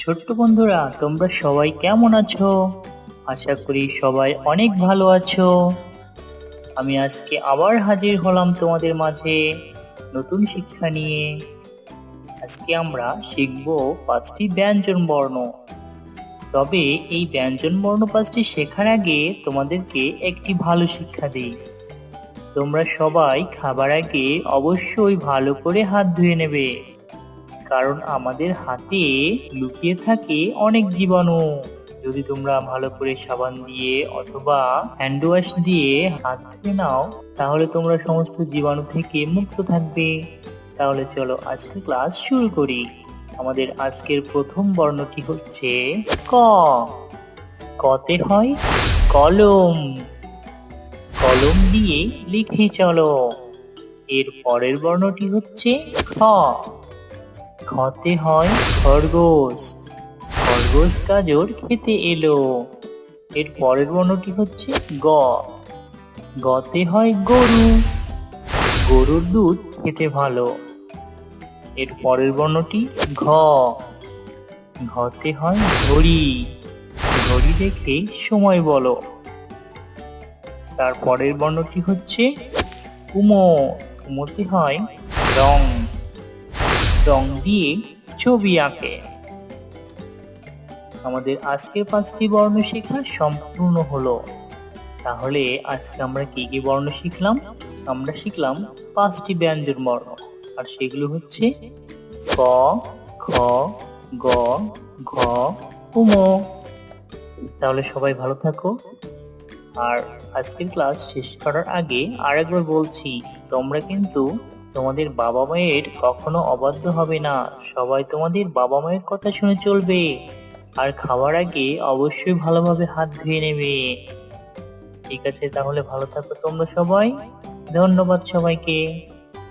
ছোট্ট বন্ধুরা, তোমরা সবাই কেমন আছো? আশা করি সবাই অনেক ভালো আছো। আমি আজকে আবার হাজির হলাম তোমাদের মাঝে নতুন শিক্ষা নিয়ে। আজকে আমরা শিখব 5টি ব্যঞ্জন বর্ণ। তবে এই ব্যঞ্জন বর্ণ 5টি শেখার আগে তোমাদেরকে একটি ভালো শিক্ষা দিই। তোমরা সবাই খাবার আগে অবশ্যই ভালো করে হাত ধুয়ে নেবে, কারণ আমাদের হাতে লুকিয়ে থাকে অনেক জীবাণু। যদি তোমরা ভালো করে সাবান দিয়ে অথবা হ্যান্ড ওয়াশ দিয়ে হাত ধুয়ে নাও, তাহলে তোমরা সমস্ত জীবাণু থেকে মুক্ত থাকবে। তাহলে চলো আজকে ক্লাস শুরু করি। আমাদের আজকের প্রথম বর্ণটি হচ্ছে ক। কতে হয় কলম। কলম দিয়ে লিখে চলো। এর পরের বর্ণটি হচ্ছে খ। খতে হয় খরগোশ। খরগোশ গাজর খেতে এলো। এর পরের বর্ণটি হচ্ছে গ। গতে হয় গরু। গরুর দুধ খেতে ভালো। এর পরের বর্ণটি ঘ। ঘতে হয় ঘড়ি। ঘড়ি দেখে সময় বলো। তার পরের বর্ণটি হচ্ছে উমো। উমোতে হয় রং। রং দিয়ে ছবি আঁকে। আমাদের আজকের 5টি বর্ণ শেখা সম্পূর্ণ হলো। তাহলে আজকে আমরা কি কি বর্ণ শিখলাম? আমরা শিখলাম 5টি ব্যঞ্জন বর্ণ, আর সেগুলো হচ্ছে ক, খ, গ, ঘ, উম। তাহলে সবাই ভালো থাকো। আর আজকের ক্লাস শেষ করার আগে আরেকবার বলছি, তোমরা কিন্তু তোমাদের বাবা মায়ের কখনো অবাধ্য হবে না। সবাই তোমাদের বাবা মায়ের কথা শুনে চলবে। আর খাওয়ার আগে অবশ্যই ভালোভাবে হাত ধুয়ে নেবে। ঠিক আছে, তাহলে ভালো থাকো তোমরা সবাই। ধন্যবাদ সবাইকে।